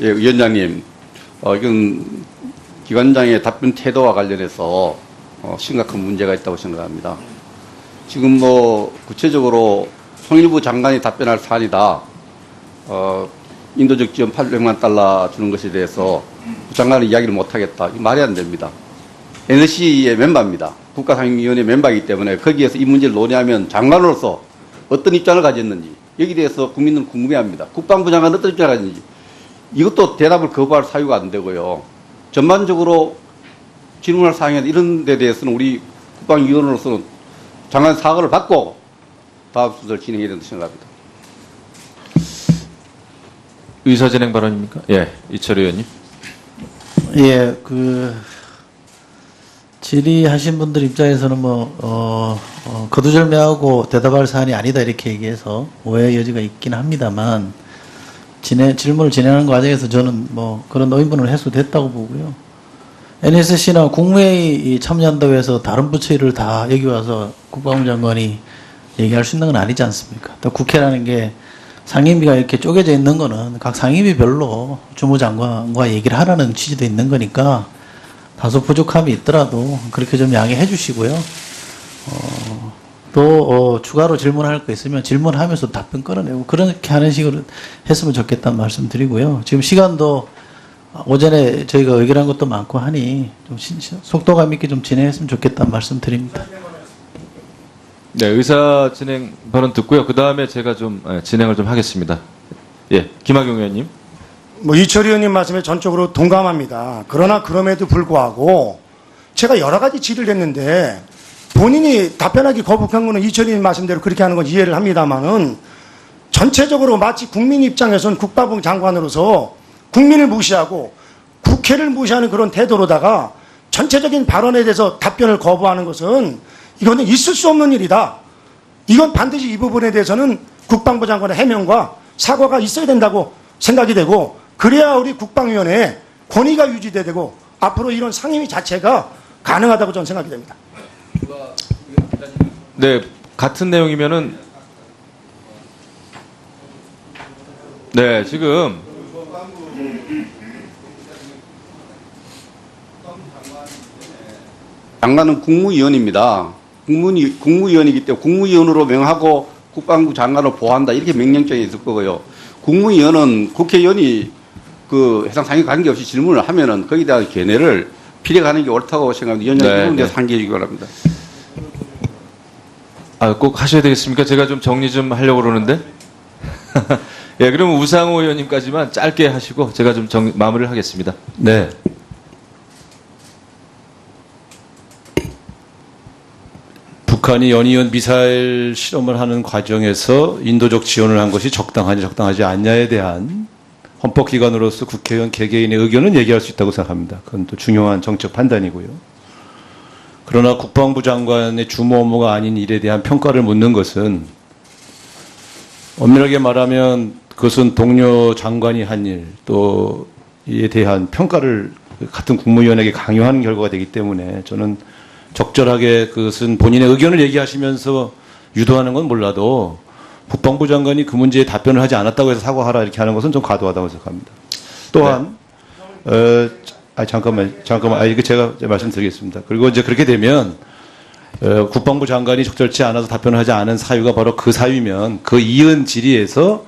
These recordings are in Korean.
예, 위원장님, 이건 기관장의 답변 태도와 관련해서 심각한 문제가 있다고 생각합니다. 지금 구체적으로 통일부 장관이 답변할 사안이다. 인도적 지원 800만 달러 주는 것에 대해서 장관은 이야기를 못하겠다. 이거 말이 안 됩니다. NSC의 멤버입니다. 국가상임위원회 멤버이기 때문에 거기에서 이 문제를 논의하면 장관으로서 어떤 입장을 가졌는지 여기에 대해서 국민들은 궁금해합니다. 국방부 장관은 어떤 입장을 가졌는지 이것도 대답을 거부할 사유가 안 되고요. 전반적으로 질문할 사항이 이런 데 대해서는 우리 국방위원으로서는 장관 사과를 받고 다음 순서를 진행해야 된다고 생각합니다. 의사진행 발언입니까? 예, 이철우 의원님. 예, 질의하신 분들 입장에서는 거두절미하고 대답할 사안이 아니다 이렇게 얘기해서 오해의 여지가 있긴 합니다만 질문을 진행하는 과정에서 저는 그런 의문은 해소됐다고 보고요. NSC나 국무회의 참여한다고 해서 다른 부처 일을 다 여기 와서 국방부 장관이 얘기할 수 있는 건 아니지 않습니까? 또 국회라는 게 상임위가 이렇게 쪼개져 있는 거는 각 상임위별로 주무장관과 얘기를 하라는 취지도 있는 거니까 다소 부족함이 있더라도 그렇게 좀 양해해 주시고요. 또 추가로 질문할 거 있으면 질문하면서 답변 끌어내고 그렇게 하는 식으로 했으면 좋겠다는 말씀 드리고요. 지금 시간도 오전에 저희가 의결한 것도 많고 하니 좀 속도감 있게 좀 진행했으면 좋겠다는 말씀 드립니다. 네, 의사 진행 발언 듣고요. 그 다음에 제가 좀 진행을 좀 하겠습니다. 예, 김학용 의원님. 이철우 의원님 말씀에 전적으로 동감합니다. 그러나 그럼에도 불구하고 제가 여러 가지 질의를 했는데 본인이 답변하기 거북한 거는 이철우 의원님 말씀대로 그렇게 하는 건 이해를 합니다만은 전체적으로 마치 국민 입장에서는 국방부 장관으로서 국민을 무시하고 국회를 무시하는 그런 태도로다가 전체적인 발언에 대해서 답변을 거부하는 것은 이거는 있을 수 없는 일이다. 이건 반드시 이 부분에 대해서는 국방부 장관의 해명과 사과가 있어야 된다고 생각이 되고 그래야 우리 국방위원회에 권위가 유지되고 앞으로 이런 상임위 자체가 가능하다고 저는 생각이 됩니다. 네, 같은 내용이면은 네, 지금 장관은 국무위원입니다. 국무위원이기 때문에 국무위원으로 명하고 국방부 장관을 보호한다 이렇게 명령장이 있을 거고요. 국무위원은 국회의원이 해당 상임 관계없이 질문을 하면은 거기에 대한 견해를 필요하는 게 옳다고 생각합니다. 위원장님 이 부분에 대해서 상기해 주기 바랍니다. 꼭 하셔야 되겠습니까? 제가 좀 정리 좀 하려고 그러는데. 예, 그러면 우상호 의원님까지만 짧게 하시고 제가 좀 마무리를 하겠습니다. 네. 북한이 연이은 미사일 실험을 하는 과정에서 인도적 지원을 한 것이 적당하지 적당하지 않냐에 대한 헌법기관으로서 국회의원 개개인의 의견은 얘기할 수 있다고 생각합니다. 그건 또 중요한 정책 판단이고요. 그러나 국방부 장관의 주무 업무가 아닌 일에 대한 평가를 묻는 것은 엄밀하게 말하면 그것은 동료 장관이 한 일, 또 이에 대한 평가를 같은 국무위원에게 강요하는 결과가 되기 때문에 저는 적절하게 그것은 본인의 의견을 얘기하시면서 유도하는 건 몰라도 국방부 장관이 그 문제에 답변을 하지 않았다고 해서 사과하라 이렇게 하는 것은 좀 과도하다고 생각합니다. 또한 잠깐만 이거 제가 말씀드리겠습니다. 그리고 이제 그렇게 되면 국방부 장관이 적절치 않아서 답변을 하지 않은 사유가 바로 그 사유면 그 이은 질의에서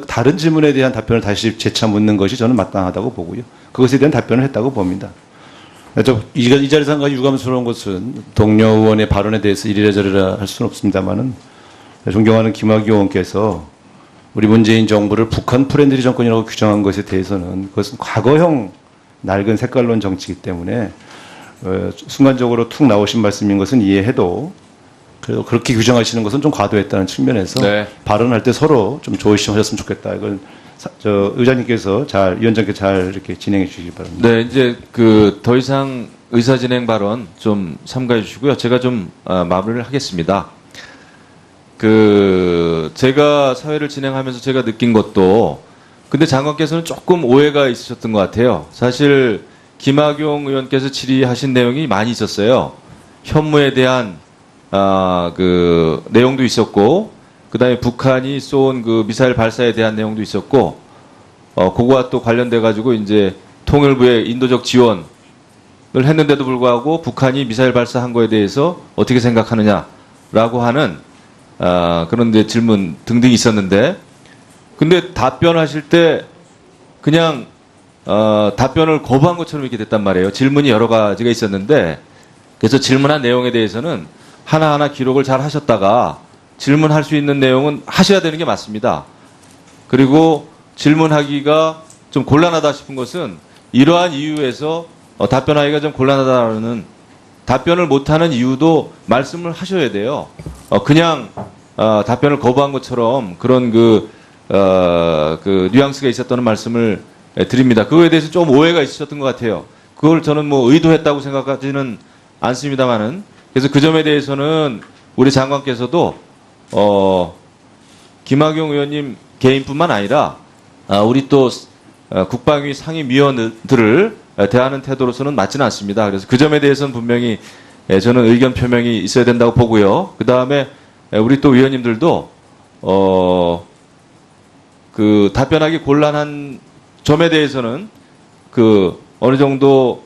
다른 질문에 대한 답변을 다시 재차 묻는 것이 저는 마땅하다고 보고요. 그것에 대한 답변을 했다고 봅니다. 이 자리에서 한 가지 유감스러운 것은 동료 의원의 발언에 대해서 이래라 저래라 할 수는 없습니다만은 존경하는 김학의 의원께서 우리 문재인 정부를 북한 프렌들리 정권이라고 규정한 것에 대해서는 그것은 과거형 낡은 색깔론 정치이기 때문에 순간적으로 툭 나오신 말씀인 것은 이해해도 그래도 그렇게 규정하시는 것은 좀 과도했다는 측면에서 네. 발언할 때 서로 좀 조심하셨으면 좋겠다. 이건 의장님께서 위원장께서 잘 이렇게 진행해 주시기 바랍니다. 네, 이제 더 이상 의사 진행 발언 좀 삼가해 주시고요. 제가 좀 마무리를 하겠습니다. 제가 사회를 진행하면서 제가 느낀 것도 근데 장관께서는 조금 오해가 있으셨던 것 같아요. 사실 김학용 의원께서 질의하신 내용이 많이 있었어요. 현무에 대한 내용도 있었고, 그 다음에 북한이 쏜 미사일 발사에 대한 내용도 있었고, 그거와 또 관련돼 가지고 이제 통일부의 인도적 지원을 했는데도 불구하고 북한이 미사일 발사한 거에 대해서 어떻게 생각하느냐라고 하는 그런 이제 질문 등등이 있었는데, 근데 답변하실 때 그냥 답변을 거부한 것처럼 이렇게 됐단 말이에요. 질문이 여러 가지가 있었는데, 그래서 질문한 내용에 대해서는 하나하나 기록을 잘 하셨다가 질문할 수 있는 내용은 하셔야 되는 게 맞습니다. 그리고 질문하기가 좀 곤란하다 싶은 것은 이러한 이유에서 답변하기가 좀 곤란하다는, 답변을 못하는 이유도 말씀을 하셔야 돼요. 그냥 답변을 거부한 것처럼 그런 그 뉘앙스가 있었다는 말씀을 드립니다. 그거에 대해서 좀 오해가 있으셨던 것 같아요. 그걸 저는 뭐 의도했다고 생각하지는 않습니다만은, 그래서 그 점에 대해서는 우리 장관께서도 김학용 의원님 개인뿐만 아니라 우리 또 국방위 상임위원들을 대하는 태도로서는 맞지는 않습니다. 그래서 그 점에 대해서는 분명히 저는 의견 표명이 있어야 된다고 보고요. 그 다음에 우리 또 위원님들도 그 답변하기 곤란한 점에 대해서는 그 어느 정도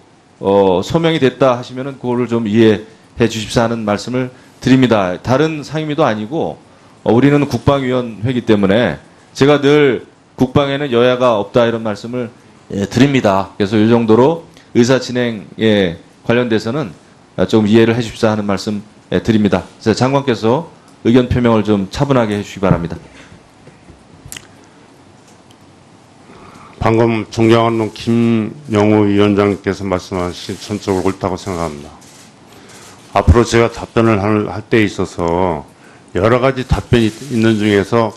소명이 됐다 하시면은 그거를 좀 이해해 주십사 하는 말씀을 드립니다. 다른 상임위도 아니고 우리는 국방위원회이기 때문에 제가 늘 국방에는 여야가 없다 이런 말씀을 드립니다. 그래서 이 정도로 의사 진행에 관련돼서는 좀 이해를 해 주십사 하는 말씀 드립니다. 그래서 장관께서 의견 표명을 좀 차분하게 해 주시기 바랍니다. 방금 존경하는 김영우 위원장께서 말씀하신 전적으로 옳다고 생각합니다. 앞으로 제가 답변을 할 때 있어서 여러 가지 답변이 있는 중에서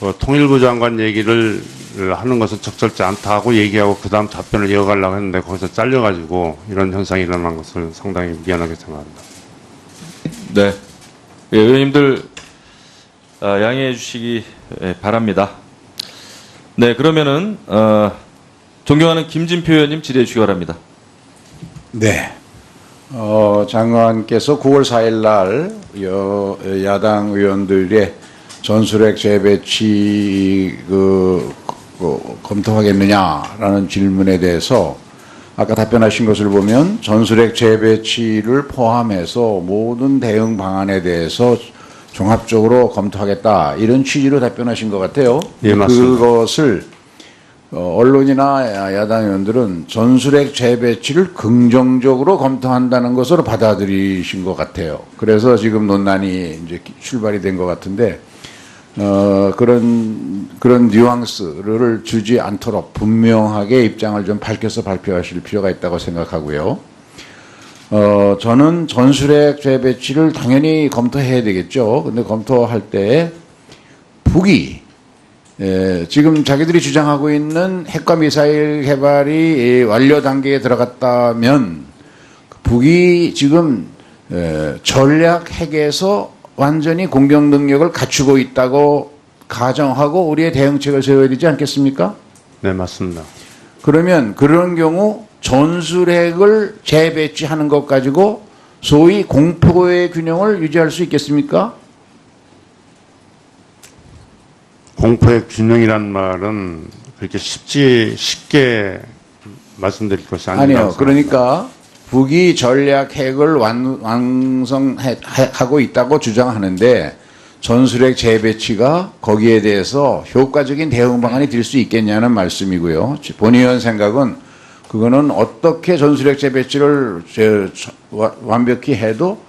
그 통일부 장관 얘기를 하는 것은 적절치 않다고 얘기하고 그 다음 답변을 이어가려고 했는데 거기서 잘려가지고 이런 현상이 일어난 것을 상당히 미안하게 생각합니다. 네, 의원님들 양해해 주시기 바랍니다. 네, 그러면은 존경하는 김진표 의원님 질의해 주시기 바랍니다. 네. 장관께서 9월 4일 날 야당 의원들의 전술핵 재배치 검토하겠느냐라는 질문에 대해서 아까 답변하신 것을 보면 전술핵 재배치를 포함해서 모든 대응 방안에 대해서 종합적으로 검토하겠다 이런 취지로 답변하신 것 같아요. 예, 맞습니다. 그것을 언론이나 야당 의원들은 전술핵 재배치를 긍정적으로 검토한다는 것으로 받아들이신 것 같아요. 그래서 지금 논란이 이제 출발이 된 것 같은데 그런 뉘앙스를 주지 않도록 분명하게 입장을 좀 밝혀서 발표하실 필요가 있다고 생각하고요. 저는 전술핵 재배치를 당연히 검토해야 되겠죠. 근데 검토할 때 북이 지금 자기들이 주장하고 있는 핵과 미사일 개발이 완료 단계에 들어갔다면 북이 지금 전략 핵에서 완전히 공격 능력을 갖추고 있다고 가정하고 우리의 대응책을 세워야 되지 않겠습니까? 네, 맞습니다. 그러면 그런 경우 전술핵을 재배치하는 것 가지고 소위 공포의 균형을 유지할 수 있겠습니까? 공포의 균형이란 말은 그렇게 쉽게 말씀드릴 것이 아니라고 아니요. 그러니까 북이 전략 핵을 완성하고 있다고 주장하는데 전술핵 재배치가 거기에 대해서 효과적인 대응 방안이 될 수 있겠냐는 말씀이고요. 본 의원 생각은 그거는 어떻게 전술핵 재배치를 완벽히 해도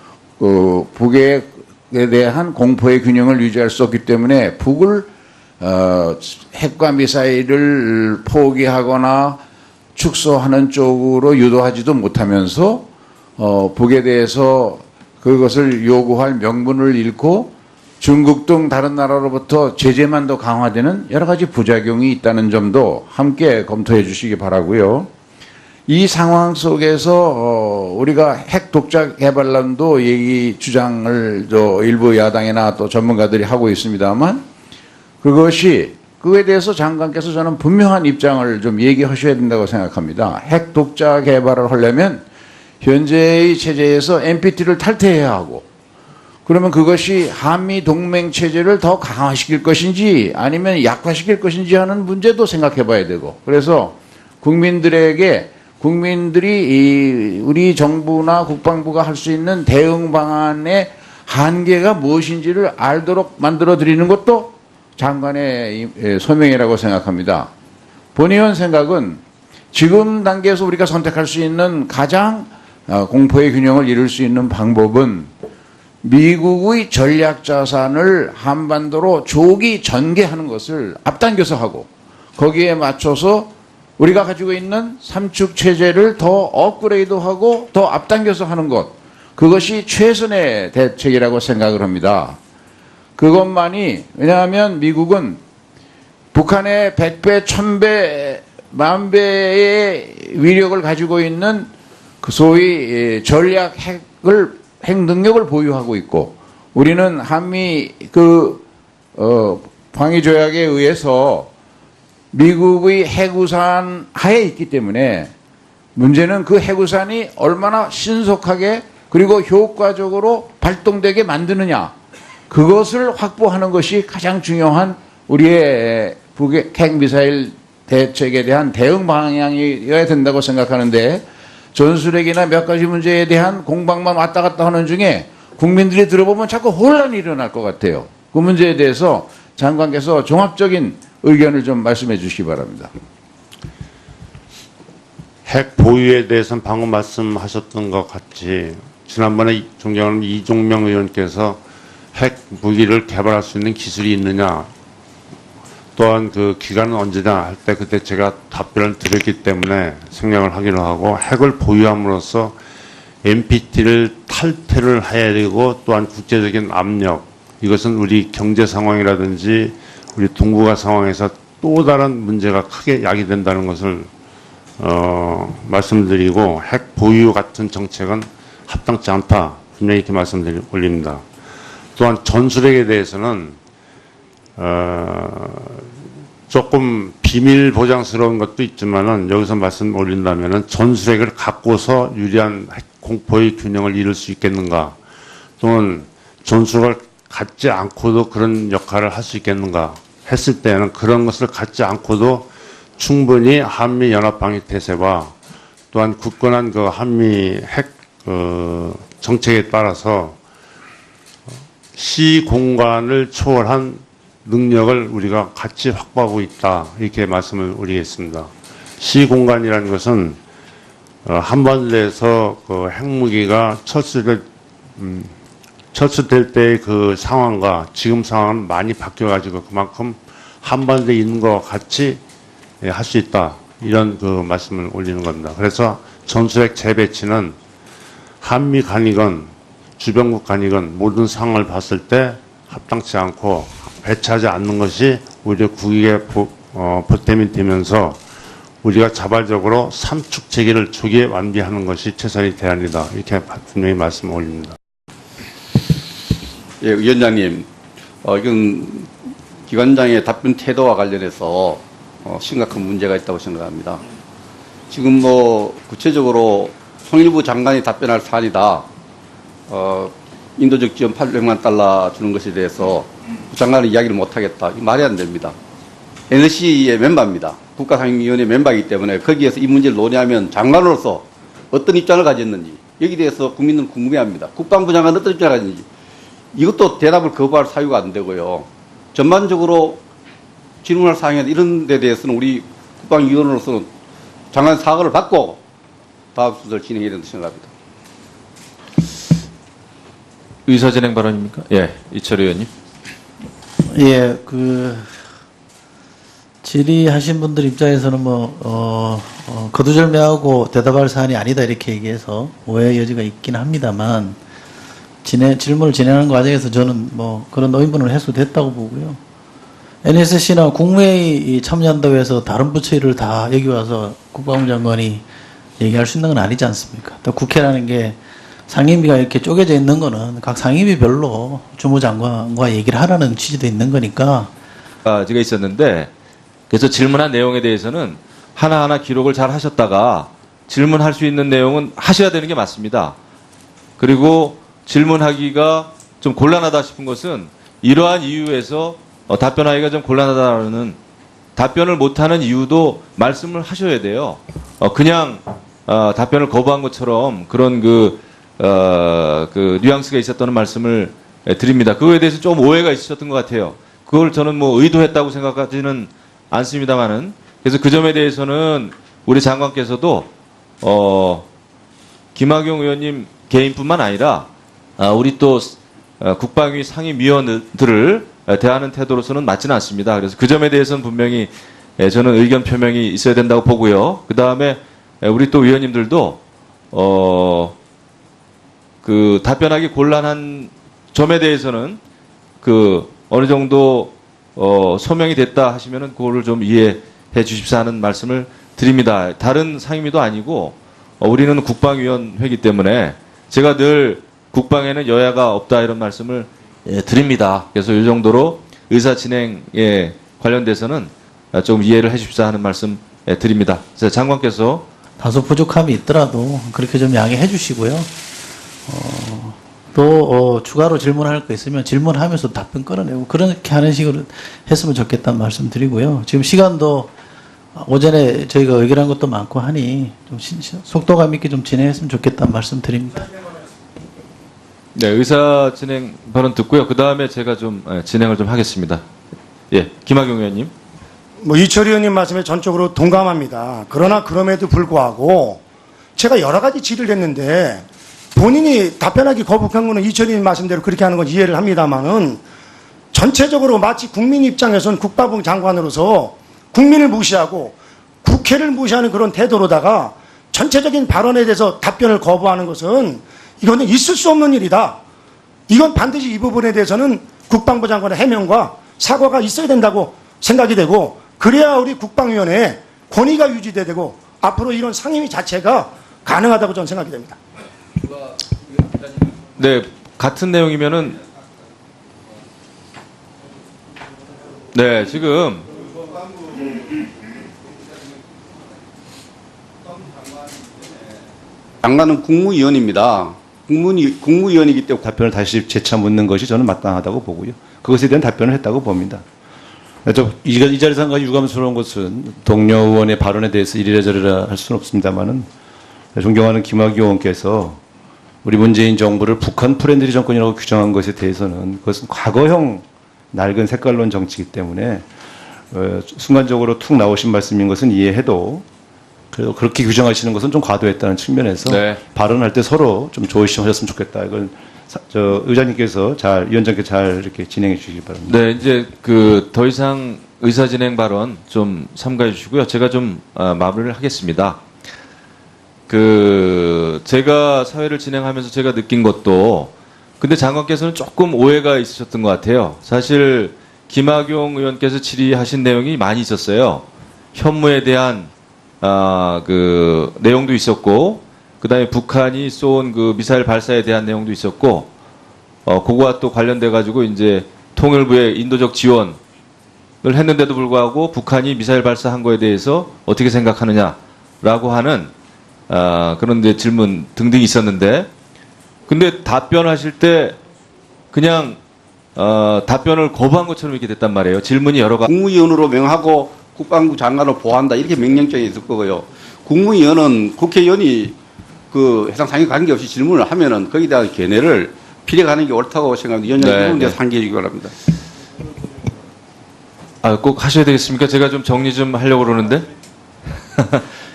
북에 대한 공포의 균형을 유지할 수 없기 때문에 북을 핵과 미사일을 포기하거나 축소하는 쪽으로 유도하지도 못하면서 북에 대해서 그것을 요구할 명분을 잃고 중국 등 다른 나라로부터 제재만 더 강화되는 여러 가지 부작용이 있다는 점도 함께 검토해 주시기 바라고요. 이 상황 속에서 우리가 핵 독자 개발론도 얘기 주장을 일부 야당이나 또 전문가들이 하고 있습니다만 그거에 대해서 장관께서 저는 분명한 입장을 좀 얘기하셔야 된다고 생각합니다. 핵 독자 개발을 하려면 현재의 체제에서 NPT를 탈퇴해야 하고 그러면 그것이 한미 동맹 체제를 더 강화시킬 것인지 아니면 약화시킬 것인지 하는 문제도 생각해 봐야 되고, 그래서 국민들이 우리 정부나 국방부가 할 수 있는 대응 방안의 한계가 무엇인지를 알도록 만들어 드리는 것도 장관의 소명이라고 생각합니다. 본 의원 생각은 지금 단계에서 우리가 선택할 수 있는 가장 공포의 균형을 이룰 수 있는 방법은 미국의 전략 자산을 한반도로 조기 전개하는 것을 앞당겨서 하고, 거기에 맞춰서 우리가 가지고 있는 삼축 체제를 더 업그레이드하고 더 앞당겨서 하는 것, 그것이 최선의 대책이라고 생각을 합니다. 그것만이, 왜냐하면 미국은 북한의 100배, 1000배, 10,000배의 위력을 가지고 있는 그 소위 전략 핵 능력을 보유하고 있고, 우리는 한미 방위 조약에 의해서 미국의 핵우산 하에 있기 때문에 문제는 그 핵우산이 얼마나 신속하게 그리고 효과적으로 발동되게 만드느냐, 그것을 확보하는 것이 가장 중요한 우리의 북핵 핵미사일 대책에 대한 대응 방향이어야 된다고 생각하는데, 전술핵이나 몇 가지 문제에 대한 공방만 왔다 갔다 하는 중에 국민들이 들어보면 자꾸 혼란이 일어날 것 같아요. 그 문제에 대해서 장관께서 종합적인 의견을 좀 말씀해 주시기 바랍니다. 핵 보유에 대해서는 방금 말씀하셨던 것 같이 지난번에 존경하는 이종명 의원께서 핵 무기를 개발할 수 있는 기술이 있느냐, 또한 그 기간은 언제냐 할 때 그때 제가 답변을 드렸기 때문에 생략을 하기로 하고, 핵을 보유함으로써 NPT를 탈퇴를 해야 되고, 또한 국제적인 압력, 이것은 우리 경제 상황이라든지 우리 동북아 상황에서 또 다른 문제가 크게 야기된다는 것을 말씀드리고, 핵 보유 같은 정책은 합당치 않다, 분명히 이렇게 올립니다. 또한 전술핵에 대해서는 조금 비밀 보장스러운 것도 있지만은 여기서 말씀 올린다면은 전술핵을 갖고서 유리한 핵 공포의 균형을 이룰 수 있겠는가, 또는 전술핵을 갖지 않고도 그런 역할을 할 수 있겠는가 했을 때는 그런 것을 갖지 않고도 충분히 한미 연합 방위 태세와 또한 굳건한 그 한미 핵 정책에 따라서 시 공간을 초월한 능력을 우리가 같이 확보하고 있다, 이렇게 말씀을 올리겠습니다. 시 공간이라는 것은 한반도에서 그 핵무기가 철수될 때의 그 상황과 지금 상황은 많이 바뀌어가지고 그만큼 한반도에 있는 것 같이 할 수 있다, 이런 그 말씀을 올리는 겁니다. 그래서 전술핵 재배치는 한미 간이건 주변국 간이건 모든 상황을 봤을 때 합당치 않고 배치하지 않는 것이 오히려 국익에 보탬이 되면서 우리가 자발적으로 삼축 체계를 조기에 완비하는 것이 최선의 대안이다, 이렇게 분명히 말씀을 올립니다. 예, 위원장님, 이건 기관장의 답변 태도와 관련해서 심각한 문제가 있다고 생각합니다. 지금 구체적으로 통일부 장관이 답변할 사안이다, 인도적 지원 800만 달러 주는 것에 대해서 장관은 이야기를 못하겠다, 말이 안 됩니다. NSC의 멤버입니다. 국가상임위원회 멤버이기 때문에 거기에서 이 문제를 논의하면 장관으로서 어떤 입장을 가졌는지, 여기에 대해서 국민들은 궁금해합니다. 국방부 장관은 어떤 입장을 가졌는지, 이것도 대답을 거부할 사유가 안 되고요. 전반적으로 질문할 사항이나 이런 데 대해서는 우리 국방위원으로서는 장관 사과를 받고 다음 순서를 진행해야 된다고 생각합니다. 의사진행 발언입니까? 예, 이철 의원님. 예, 질의하신 분들 입장에서는 거두절미하고 대답할 사안이 아니다, 이렇게 얘기해서 오해의 여지가 있긴 합니다만, 질문을 진행하는 과정에서 저는 그런 의문을 해소됐다고 보고요. NSC나 국무회의 참여한다고 해서 다른 부처 일을 다 여기 와서 국방부 장관이 얘기할 수 있는 건 아니지 않습니까? 또 국회라는 게 상임위가 이렇게 쪼개져 있는 거는 각 상임위별로 주무장관과 얘기를 하라는 취지도 있는 거니까. 제가 있었는데, 그래서 질문한 내용에 대해서는 하나하나 기록을 잘 하셨다가 질문할 수 있는 내용은 하셔야 되는 게 맞습니다. 그리고 질문하기가 좀 곤란하다 싶은 것은 이러한 이유에서 답변하기가 좀 곤란하다는 답변을 못하는 이유도 말씀을 하셔야 돼요. 그냥 답변을 거부한 것처럼 그런 그 뉘앙스가 있었다는 말씀을 드립니다. 그거에 대해서 좀 오해가 있으셨던 것 같아요. 그걸 저는 뭐 의도했다고 생각하지는 않습니다만은 그래서 그 점에 대해서는 우리 장관께서도 김학용 의원님 개인뿐만 아니라 우리 또 국방위 상임위원들을 대하는 태도로서는 맞지는 않습니다. 그래서 그 점에 대해서는 분명히 저는 의견 표명이 있어야 된다고 보고요. 그 다음에 우리 또 위원님들도 그 답변하기 곤란한 점에 대해서는 그 어느 정도 소명이 됐다 하시면은 그거를 좀 이해해 주십사 하는 말씀을 드립니다. 다른 상임위도 아니고 우리는 국방위원회이기 때문에 제가 늘 국방에는 여야가 없다 이런 말씀을 드립니다. 그래서 이 정도로 의사 진행에 관련돼서는 좀 이해를 해 주십사 하는 말씀 드립니다. 그래서 장관께서 다소 부족함이 있더라도 그렇게 좀 양해해 주시고요. 또 추가로 질문할 거 있으면 질문하면서 답변 끊어내고 그렇게 하는 식으로 했으면 좋겠다는 말씀 드리고요. 지금 시간도 오전에 저희가 의결한 것도 많고 하니 좀 속도감 있게 좀 진행했으면 좋겠다는 말씀 드립니다. 네, 의사 진행 발언 듣고요. 그 다음에 제가 좀 진행을 좀 하겠습니다. 예, 김학용 의원님. 뭐 이철희 의원님 말씀에 전적으로 동감합니다. 그러나 그럼에도 불구하고 제가 여러 가지 질의를 했는데 본인이 답변하기 거북한 거는 이철희 의원님 말씀대로 그렇게 하는 건 이해를 합니다만은 전체적으로 마치 국민 입장에서는 국방부 장관으로서 국민을 무시하고 국회를 무시하는 그런 태도로다가 전체적인 발언에 대해서 답변을 거부하는 것은 이거는 있을 수 없는 일이다. 이건 반드시 이 부분에 대해서는 국방부 장관의 해명과 사과가 있어야 된다고 생각이 되고 그래야 우리 국방위원회에 권위가 유지되고 앞으로 이런 상임위 자체가 가능하다고 저는 생각이 됩니다. 네, 같은 내용이면은 네, 지금 장관은 국무위원입니다. 국무위원이기 때문에 답변을 다시 재차 묻는 것이 저는 마땅하다고 보고요. 그것에 대한 답변을 했다고 봅니다. 이 자리에서 한 가지 유감스러운 것은 동료 의원의 발언에 대해서 이래라 저래라 할 수는 없습니다만은 존경하는 김학용 의원께서 우리 문재인 정부를 북한 프렌들리 정권이라고 규정한 것에 대해서는 그것은 과거형 낡은 색깔론 정치이기 때문에 순간적으로 툭 나오신 말씀인 것은 이해해도 그래도 그렇게 규정하시는 것은 좀 과도했다는 측면에서 네. 발언할 때 서로 좀 조심하셨으면 좋겠다. 이걸 의장님께서 위원장께 잘 이렇게 진행해 주시기 바랍니다. 네, 이제 그 더 이상 의사 진행 발언 좀 삼가해 주시고요. 제가 좀 마무리를 하겠습니다. 제가 사회를 진행하면서 제가 느낀 것도 근데 장관께서는 조금 오해가 있으셨던 것 같아요. 사실 김학용 의원께서 질의하신 내용이 많이 있었어요. 현무에 대한 내용도 있었고, 그 다음에 북한이 쏜 그 미사일 발사에 대한 내용도 있었고, 그거와 또 관련돼가지고 이제 통일부의 인도적 지원을 했는데도 불구하고 북한이 미사일 발사한 거에 대해서 어떻게 생각하느냐라고 하는, 그런 데 질문 등등이 있었는데, 근데 답변하실 때 그냥, 답변을 거부한 것처럼 이렇게 됐단 말이에요. 질문이 여러 가지. 국무위원으로 명하고 국방부 장관을 보호한다 이렇게 명령장에 있을 거고요. 국무위원은 국회의원이 그 해당 상임 관계없이 질문을 하면은 거기에 대한 견해를 필요하는 게 옳다고 생각합니다. 위원장님 이 부분에 대해서 상기해 주기 바랍니다. 꼭 하셔야 되겠습니까? 제가 좀 정리 좀 하려고 그러는데.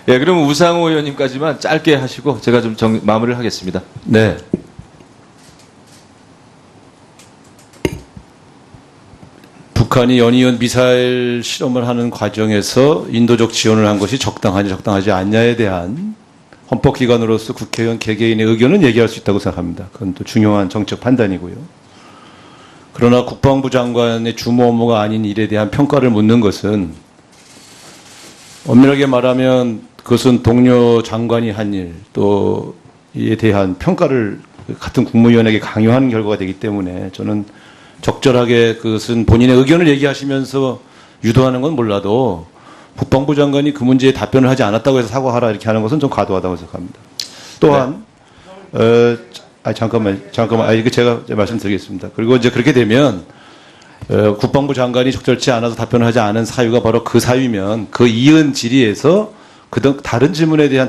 예, 그러면 우상호 의원님까지만 짧게 하시고 제가 좀 마무리를 하겠습니다. 네. 북한이 연이은 미사일 실험을 하는 과정에서 인도적 지원을 한 것이 적당하냐 적당하지 않냐에 대한 헌법기관으로서 국회의원 개개인의 의견은 얘기할 수 있다고 생각합니다. 그건 또 중요한 정책 판단이고요. 그러나 국방부 장관의 주무 업무가 아닌 일에 대한 평가를 묻는 것은 엄밀하게 말하면 그것은 동료 장관이 한 일, 또 이에 대한 평가를 같은 국무위원에게 강요하는 결과가 되기 때문에 저는 적절하게 그것은 본인의 의견을 얘기하시면서 유도하는 건 몰라도 국방부 장관이 그 문제에 답변을 하지 않았다고 해서 사과하라 이렇게 하는 것은 좀 과도하다고 생각합니다. 또한 잠깐만. 이거 제가 이제 말씀드리겠습니다. 그리고 이제 그렇게 되면 국방부 장관이 적절치 않아서 답변을 하지 않은 사유가 바로 그 사유면 그 이은 질의에서 다른 질문에 대한